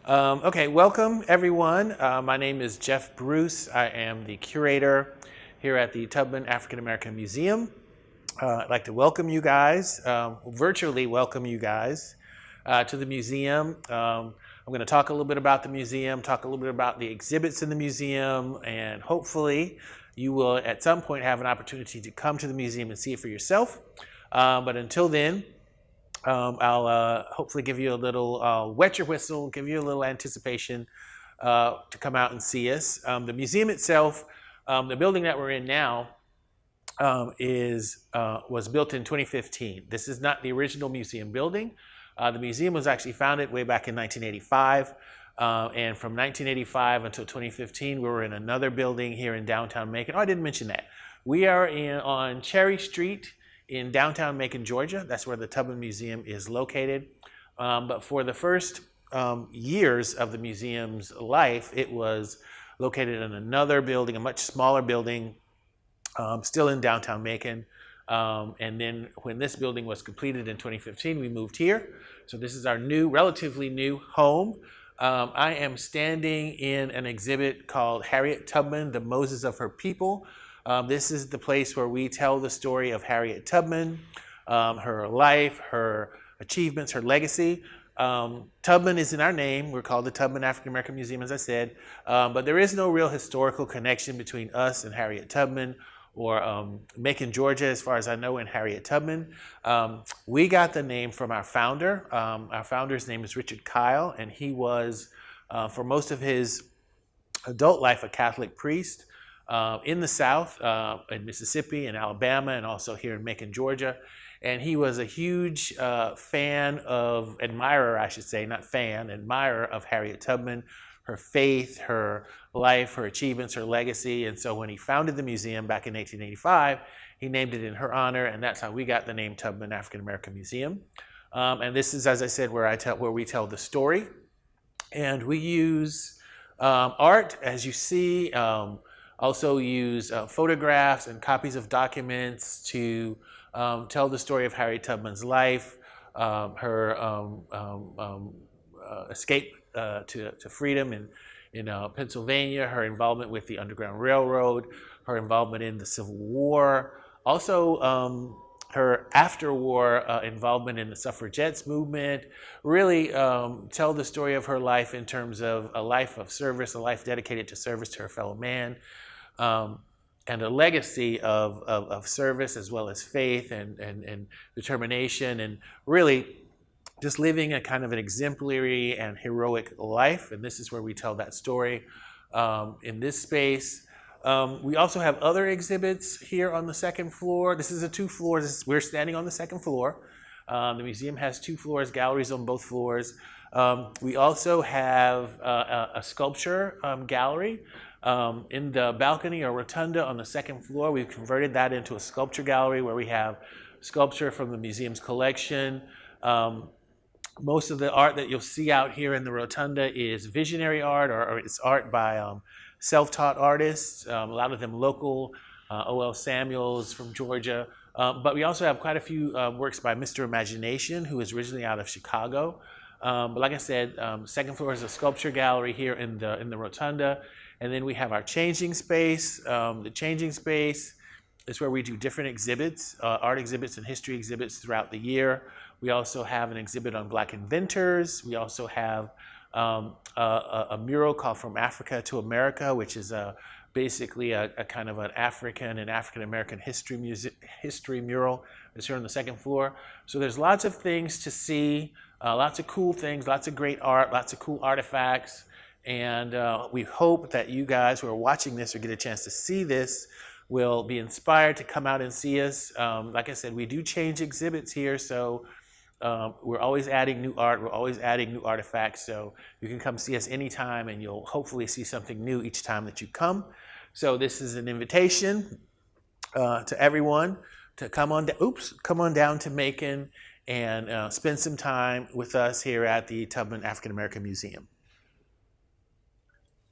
Okay, welcome everyone. My name is Jeff Bruce. I am the curator here at the Tubman African American Museum. I'd like to welcome you guys, virtually welcome you guys to the museum. I'm going to talk a little bit about the museum, talk a little bit about the exhibits in the museum, and hopefully you will at some point have an opportunity to come to the museum and see it for yourself. But until then, I'll hopefully give you a little wet your whistle, give you a little anticipation to come out and see us. The museum itself, the building that we're in now, was built in 2015. This is not the original museum building. The museum was actually founded way back in 1985. And from 1985 until 2015, we were in another building here in downtown Macon. Oh, I didn't mention that. We are on Cherry Street in downtown Macon, Georgia. That's where the Tubman Museum is located. But for the first years of the museum's life, it was located in another building, a much smaller building, still in downtown Macon. And then when this building was completed in 2015, we moved here. So this is our new, relatively new home. I am standing in an exhibit called Harriet Tubman, the Moses of Her People. This is the place where we tell the story of Harriet Tubman, her life, her achievements, her legacy. Tubman is in our name. We're called the Tubman African American Museum, as I said. But there is no real historical connection between us and Harriet Tubman or Macon, Georgia, as far as I know, and Harriet Tubman. We got the name from our founder. Our founder's name is Richard Kyle, and he was, for most of his adult life, a Catholic priest. In the South, in Mississippi and Alabama, and also here in Macon, Georgia. And he was a huge admirer, I should say, not fan, admirer of Harriet Tubman, her faith, her life, her achievements, her legacy. And so when he founded the museum back in 1885, he named it in her honor, and that's how we got the name Tubman African American Museum. And this is, as I said, where we tell the story. And we use art, as you see, also use photographs and copies of documents to tell the story of Harriet Tubman's life, her escape to freedom in Pennsylvania, her involvement with the Underground Railroad, her involvement in the Civil War, also her after-war involvement in the suffragettes movement. Really tell the story of her life in terms of a life of service, a life dedicated to service to her fellow man. And a legacy of service as well as faith and determination, and really just living a kind of an exemplary and heroic life. And this is where we tell that story in this space. We also have other exhibits here on the second floor. This is a 2 floors. We're standing on the second floor. The museum has 2 floors, galleries on both floors. We also have a sculpture gallery. In the balcony or rotunda on the second floor, we've converted that into a sculpture gallery where we have sculpture from the museum's collection. Most of the art that you'll see out here in the rotunda is visionary art, or it's art by self-taught artists, a lot of them local, O.L. Samuels from Georgia. But we also have quite a few works by Mr. Imagination, who is originally out of Chicago. But like I said, second floor is a sculpture gallery here in the rotunda. And then we have our changing space. The changing space is where we do different exhibits, art exhibits and history exhibits throughout the year. We also have an exhibit on Black inventors. We also have a mural called From Africa to America, which is basically a kind of an African and African-American history mural that's here on the second floor. So there's lots of things to see, lots of cool things, lots of great art, lots of cool artifacts. And we hope that you guys who are watching this or get a chance to see this will be inspired to come out and see us. Like I said, we do change exhibits here, so we're always adding new art, we're always adding new artifacts, so you can come see us anytime and you'll hopefully see something new each time that you come. So this is an invitation to everyone to come on down to Macon and spend some time with us here at the Tubman African American Museum.